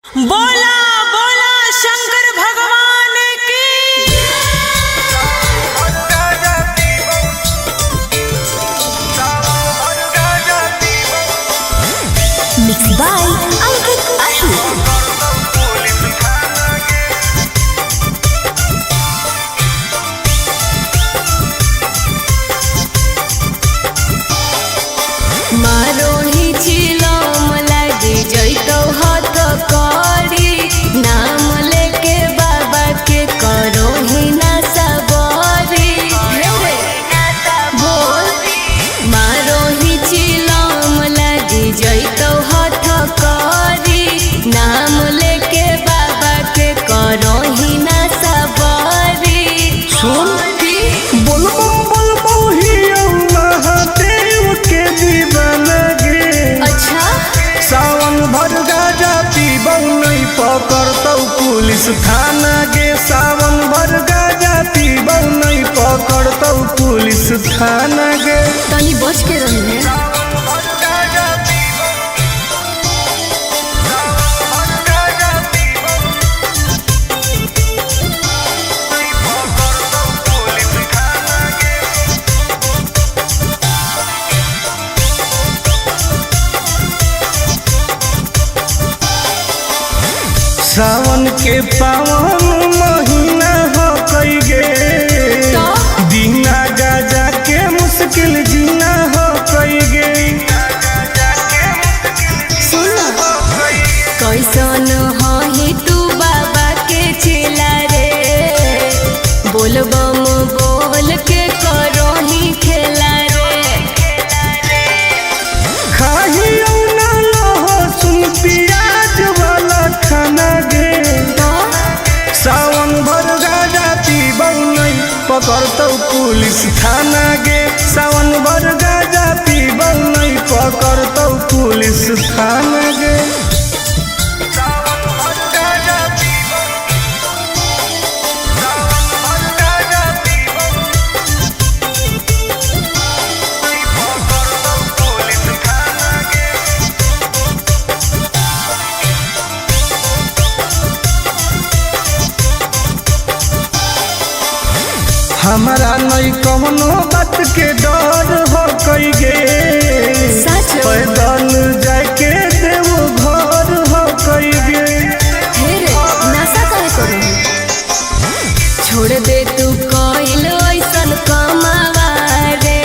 बोला बोला शंकर भगवान की। Mix by Ankit Ashok. मारो ही चिलम लागे जैतो हाथ करी, नाम लेके बाबा के करो ही ना सबरी। बोल मारो ही चिलम लागे जैतो हाथ करी, नाम लेके बाबा के करो ही ना सबरी। सुन बोल ही महादेव के दीवाना गे। अच्छा सावन भर गाजा पीबौ नहीं पकड़तौ पुलिस थाना गे। सावन भर गाजा पीबौ नहीं पकड़तौ पुलिस थाना गे। तनी बच के रही है। सावन के पावन महीना हो कई गे, दीना गाजा के मुश्किल जीना हो कई गे। कैसन ही तू बाबा के चेला रे, बोल बम बोल के करो ही खेला रे। खाही ना लहसुन प्याज वाला खाना गे। सावन भर गाजा पीबौ नहीं पकड़तौ पुलिस थाना गे। सावन भर गाजा पीबौ नहीं पकड़तौ पुलिस थाना गे। हमारा नहीं कवनो बात के डर हो कई गे। सच पैदल जाके देव घर हो कई गे। हेरे नशा काहे करो, छोड़ दे तू कइल ऐसन कमावा रे,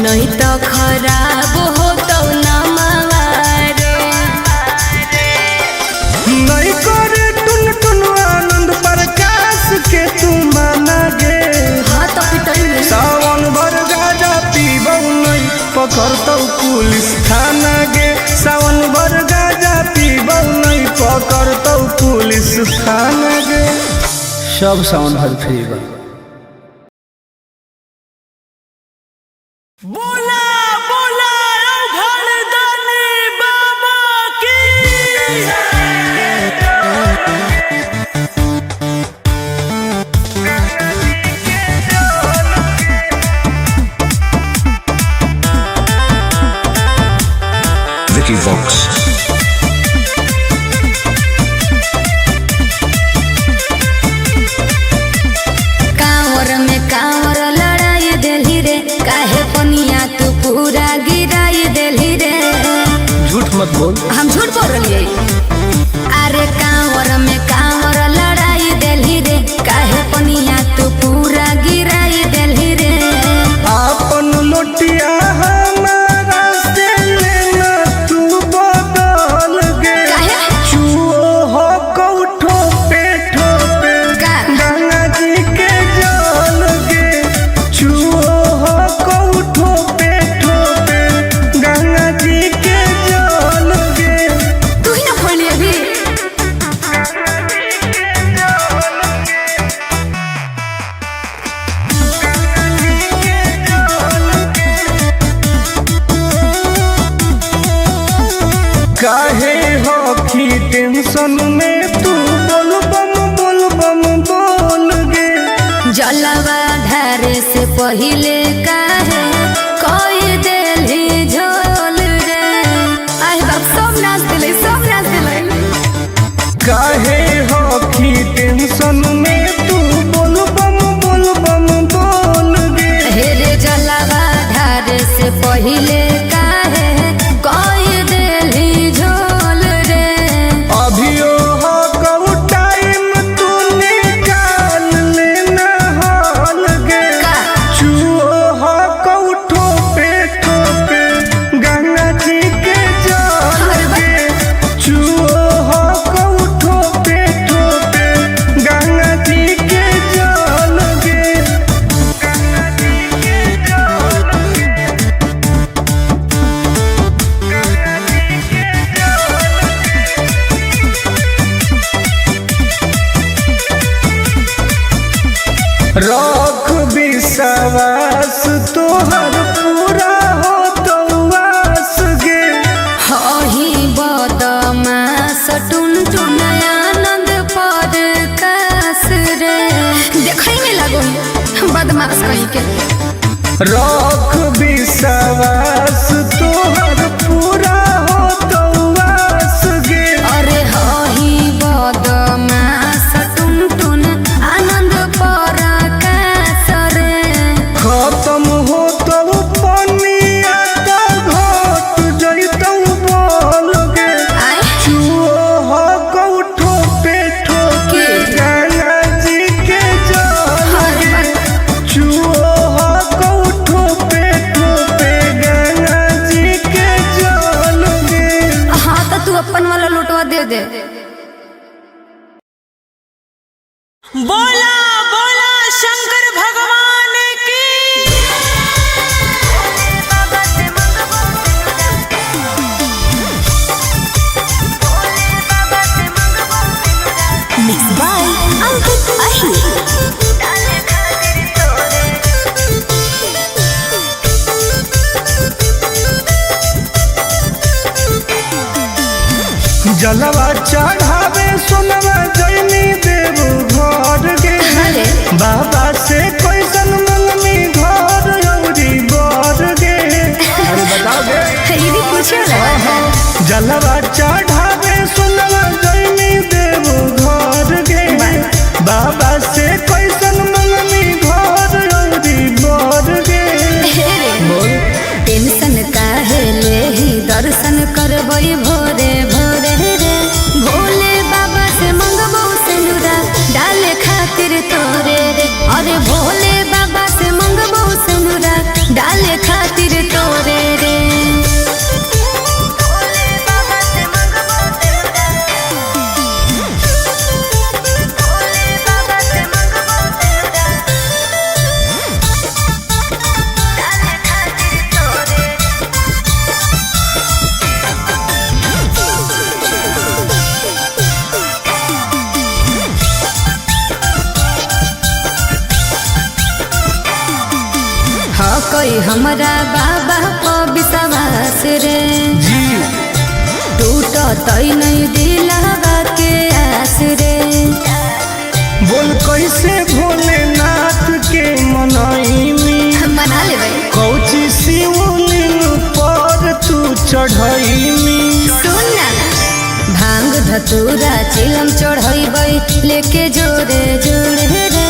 नहीं तो खराब हो तो नमावा रे। नहीं करे टुन टुन आनंद प्रकाश के तू माना गे। हाँ तो पिटाई में सावन भर गाजा पीबौ नहीं पकड़तौ पुलिस थाना गे। सावन भर गाजा पीबौ नहीं पकड़तौ पुलिस थाना गे। सब सावन भर फ्री बा। बोला बोला औघड़दानी बाबा की। Vicky Vox. कांवर में कांवर लड़ाई देली रे, काहे पनिया तू पूरा गिराई देली रे। झूठ मत बोल। हम झूठ बोल रही। अरे कांवर में कांवर लड़ाई देली रे, काहे पनिया तू पूरा गिराई देली रे। आपन लोटिया हमारा से लेना तू बदल गे। काहे? चुओ हो कौठो पे ठोपे का? गंगा जी के जल गे। चुओ हो कौठो पे ठोपे गंगा जी के जल गे। तू ही ना खोली अभी। काहे हो की टेंशन में तू बोल बम बोल गे। जलवा धारे से पहिले काहे कोई देली झोल रे। आई बाप सब नाच दिले सब नाच दिले। रख विश्वास तोहर पूरा हो तो वास गे। हही बदमाश टुन टुन आनंद पर कास रे देखै में लागो बदमाश कहीं के। रख विश्वास तोहर पूरा हो तो वास गे। अरे हही बदमाश टुन टुन आनंद पर कास रे खत्म हो तो पनिया तो घट जइतौ बोल गे। चुओ हो कौठो पे ठोके गंगा जी के जल गे। चुओ हो कौठो पे ठोके गंगा जी के जल गे। हाँ तो तू अपन वाला लुटवा दे दे। बोला बोला शंकर भगवान की। Mixed by Ankit Ahir. जलवा चढ़ावे सोनवा जैनी देव घर गे। अरे बाबा से कैसन मंगनी घर औरी बर गे। अरे बताओ गे। ये भी पूछे वाला है। जलवा चढ़ावे सोनवा जैनी देव घर गे। बाबा से कैसन मंगनी घर औरी बर गे। टेंशन काहे ले ही दर्शन करबई भोरे भोरे रे। भोले बाबा से मंगबो सिनुरा डाले खातिर तोरे रे। अरे भोले बाबा से मंगबो सिनुरा डाले खातिर तोरे रे। हाँ कोई हमरा बाबा को विश्वास रे। जी टूट तई नहीं दिलावा के आस रे। बोल कैसे भोलेनाथ के मनईनी मना ले भाई कौची शिवलिंग पर तू चढ़ईनी। सुन ना भांग धतूरा चिलम चढ़ैबै लेके जोरे जोरे रे।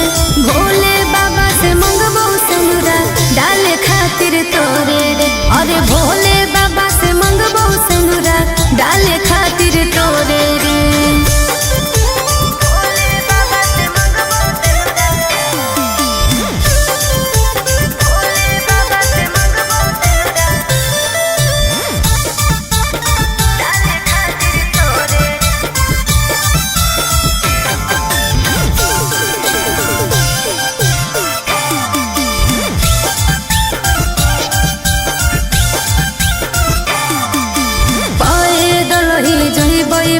भोले बाबा से मंगबो सिनुरा डाले खातिर तोरे रे। अरे भोले बाबा से मंगबो सिनुरा डाले खातिर तोरे रे।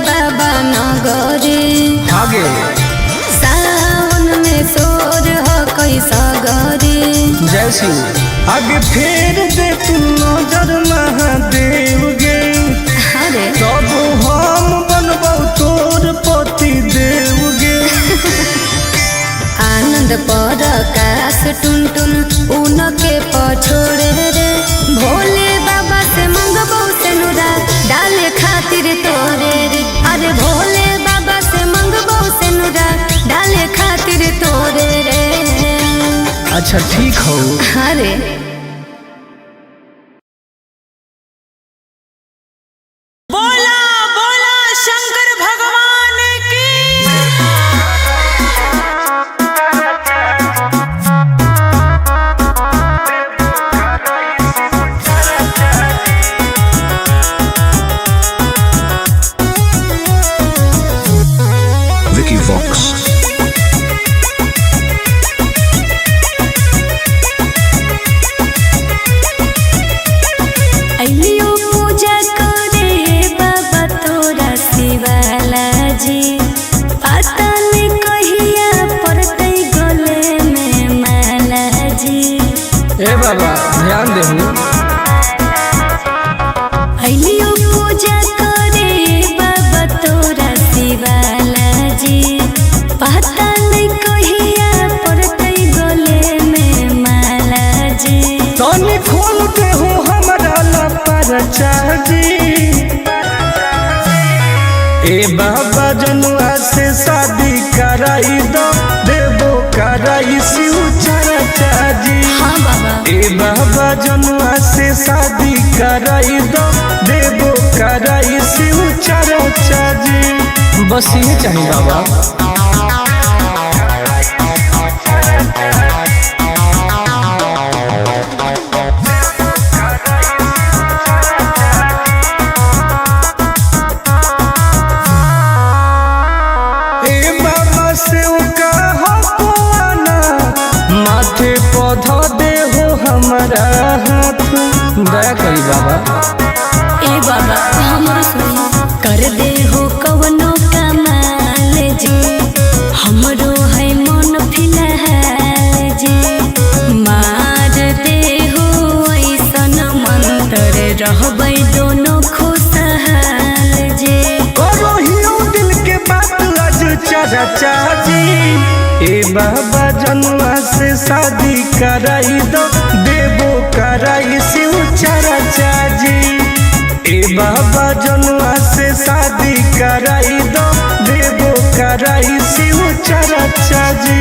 बाबा नगरे आगे सावन में सोर हो कैसा गरे। जय शिव आगे फेर दे तू नजर महादेव गे। अरे तब हम बनबौ तोर पति देव गे। आनंद पर काश टुन टुन उनके पछोड़े रे। भोले बाबा से मंगबो सिनुरा डाले खातिर तोरे रे। अरे भोले बाबा से मंगबो सिनुरा डाले खातिर तोरे रे। अच्छा ठीक हो। अरे बोला बोला शंकर भगवान की। Vicky Vox. ए बाबा जनुआ से शादी कराई दो देबो कराई शिव चर्चा जी। हाँ बाबा। ए बाबा जनुआ से शादी कराई दो देबो कराई शिव चर्चा जी। बस ये चाहिए बाबा। माथे पौधा दे हो हमारा हाथ दया करी बाबा। ए बाबा हमरो सुनी कर दे हो कवनो कमाल जी हमरो है मन फिलहाल जी मार दे हो ऐसन मंत्र रहबै दोनों खुशहाल जी। करो हियो दिल के बात आज चर्चा जी। ए बाबा जनुआ से शादी कराई दो देबो कराई शिव चर्चा जी। ए बाबा जनुआ से शादी कराई दो देबो कराई शिव चर्चा जी।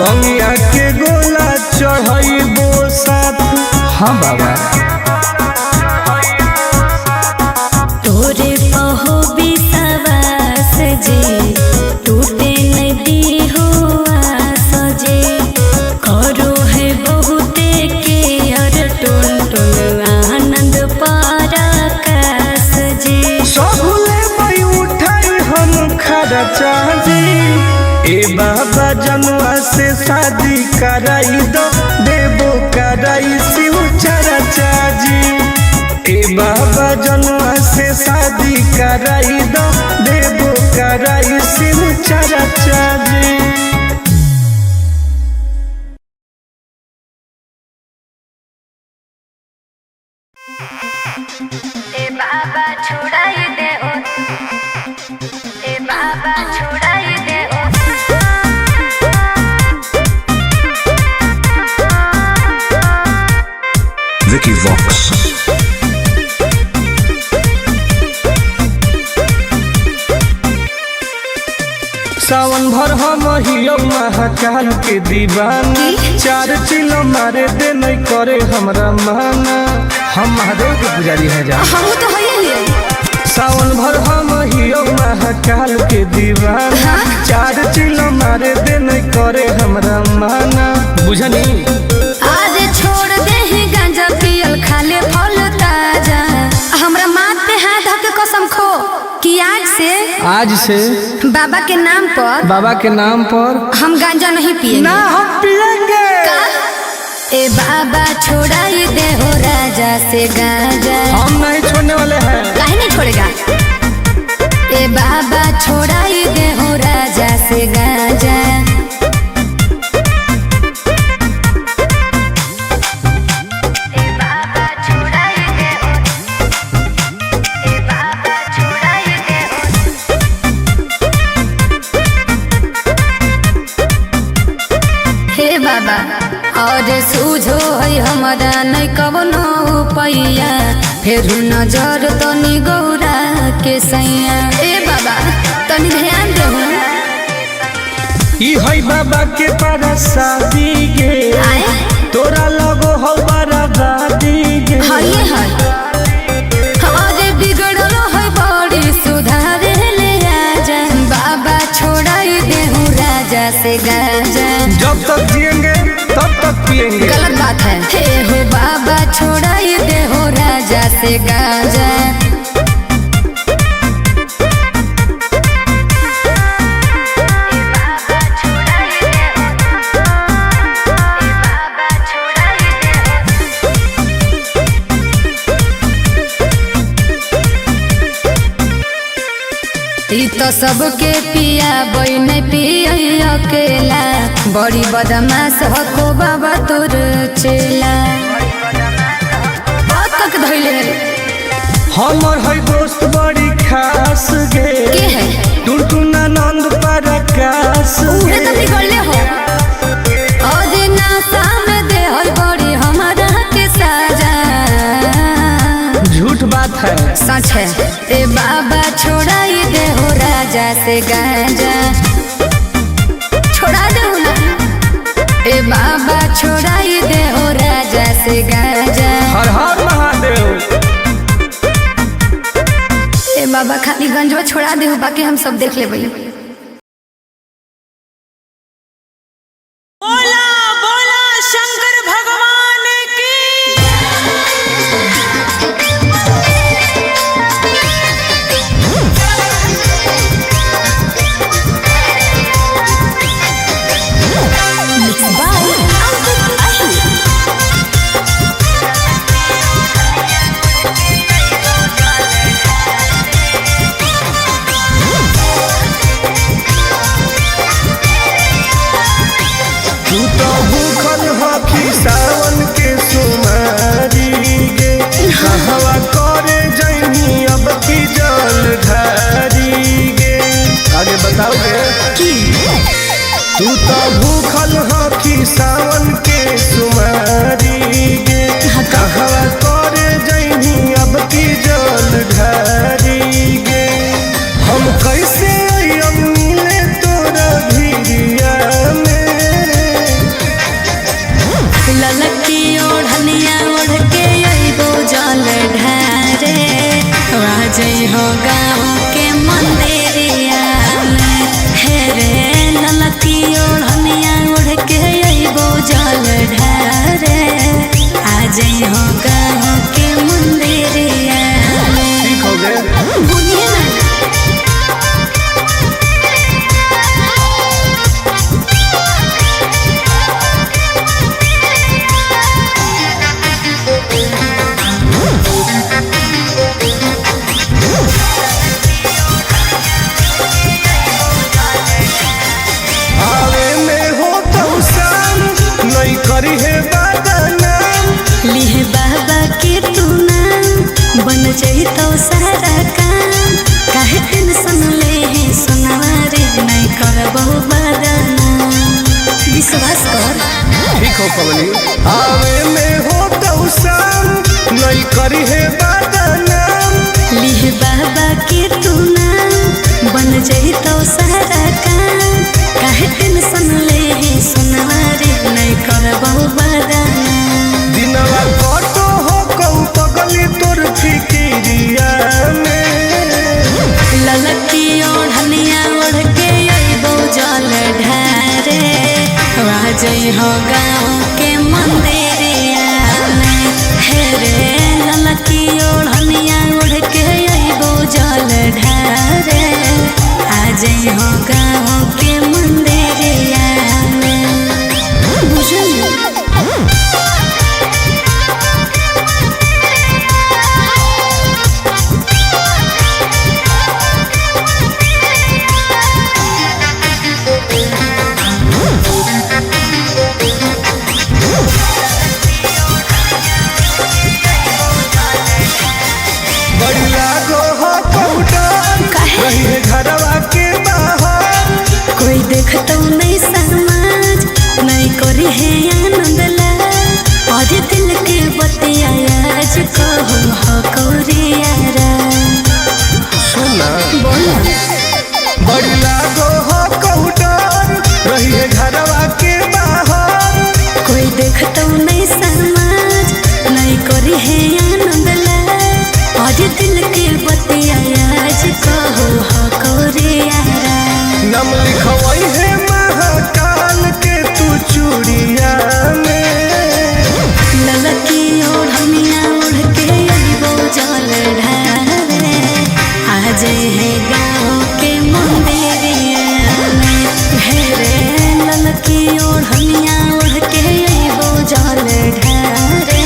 बंगिया के गोला चढ़ाइबो साथ। हाँ बाबा। तोरे पहो विश्वास जी टूटे नदी हो आस जी करो है बहुते के अर टोल टोल आनंद पराकाश जी। सबले मई उठाई हम खर्चा जी। ए बाबा जनुआ से शादी कराई दो देबो कराई शिव चर्चा जी। ए बाबा जनुआ से शादी कराई दो देबो कराई शिव चर्चा जी। ए बाबा छोड़ाई दे ओ ए बाबा छोड़ाई दे ओ Vicky Vox. सावन भर हम हियो महाकाल के दीवाना 4 चिलो मारे दे नहीं करे हमरा माना। हम महादेव के पुजारी हैं जा। हम तो है ही सावन भर हम हियो महाकाल के दीवाना 4 चिलो मारे दे नहीं करे हमरा माना। बुझनी आज छोड़ दे ही गांजा पियल खाले फल ताजा हमरा माथ पे हाथ धके कसम खो कि आज से बाबा के नाम पर हम गांजा नहीं पिएंगे। ना हम पिएंगे। ए बाबा छोड़ाई दे हो राजा से गांजा। हम नहीं छोड़ने वाले हैं। काहे नहीं छोड़ेगा। ए बाबा छोड़ाई दे हो राजा से गांजा। बाबा और सूझो है हमारा नहीं कवनो पैया फिर नजर तनी गौरा के सैया। ए बाबा तनी ध्यान दे ई है बाबा के परसादी गे तोरा लगो हो बराबादी गे। हाय हाय अरे बिगड़ल है बड़ी सुधार ले आजा बाबा छोड़ाई दे हूँ राजा से गांजा। जब तक जिएंगे तब तक पिएंगे। गलत बात है। हे हो बाबा छोड़ाई दे हो राजा से गांजा। तो सबके पिया बन पिया अकेला बड़ी बदमाश हको बाबा तोर चेला। हमर है दोस्त बड़ी खास गे के है टुनटुना नंद प्रकाश उहे तो बिगड़ले हो और नासा में दे हो बड़ी हमारा के साजा झूठ बात है सच है ए बाबा छोड़ाई दे हो राजा से गांजा छोड़ा दे ना ए बाबा छोड़ाई दे हो राजा से गांजा हर हर महादेव ए बाबा खाली गंजवा छोड़ा दे हो बाकी हम सब देख लेबै बोला बोला शंकर भगवान की तू तो भूखल हकी सावन के सुमारी गे कहवा करे जैनी अब की जल ढारी गे आगे बताओगे तू तो भूखल हकी सावन के सुमारी गे कहवा करे जैनी अब की जल ढारी गे हम कैसे अब मिले तोरा भिरिया में ललकी ओढ़निया ओढ़ के अइबो जल ढारे राजई हो गाँव के मंदिरिया में हे रे ललकी ओढ़निया ओढ़ के अइबो जल ढारे आजई हो गाँव के मंदिरिया में ठीक हो गए बोलिए ना आवे में हो तो शाम नहीं करी है बदनाम लिहे बाबा के तू नाम बन जाई तो सारा काम काहे टेंशन ले है सुनारे नहीं करबो बदनाम विश्वास कर ठीक हो कमली आवे में हो तो शाम नहीं करी है बदनाम लिहे बाबा के तू नाम बन जाई तो सारा काम काहे टेंशन ले है सुनारे नहीं करबो बदनाम दिनवा कटो हो कहूँ पगली तोर फिकिरिया में ललकी ओढ़निया ओढ़ के अइबो जल ढारे राजई हो गाँव के मंदिरिया में हे रे ललकी ओढ़निया ओढ़ के अइबो जल ढारे आजई हो गाँव के मंदिरिया में बुझलिए बड़ी लागो हो कौटन काहे? रही है घरवा के बाहर कोई देखतो नहीं समाज नहीं करी है आनंद ला और दिल के बतिया आज कहो हो कोरियारा सुना बोला बड़ी लागो हो कौटन रही है घरवा के बाहर कोई देखतो नहीं समाज नहीं करी है आनंद ला और दिल के बतिया आज कहो हो कोरियारा नम लिखवाई है महाकाल के तू चूड़िया में ललकी ओढ़निया ओढ़ के अइबो जल ढारे आज है गाँव के मंदिरिया में हे रे ललकी ओढ़निया ओढ़ के अइबो जल ढारे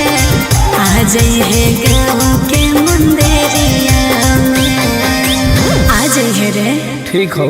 आज है गाँव के मंदिरिया में आज है रे ठीक हो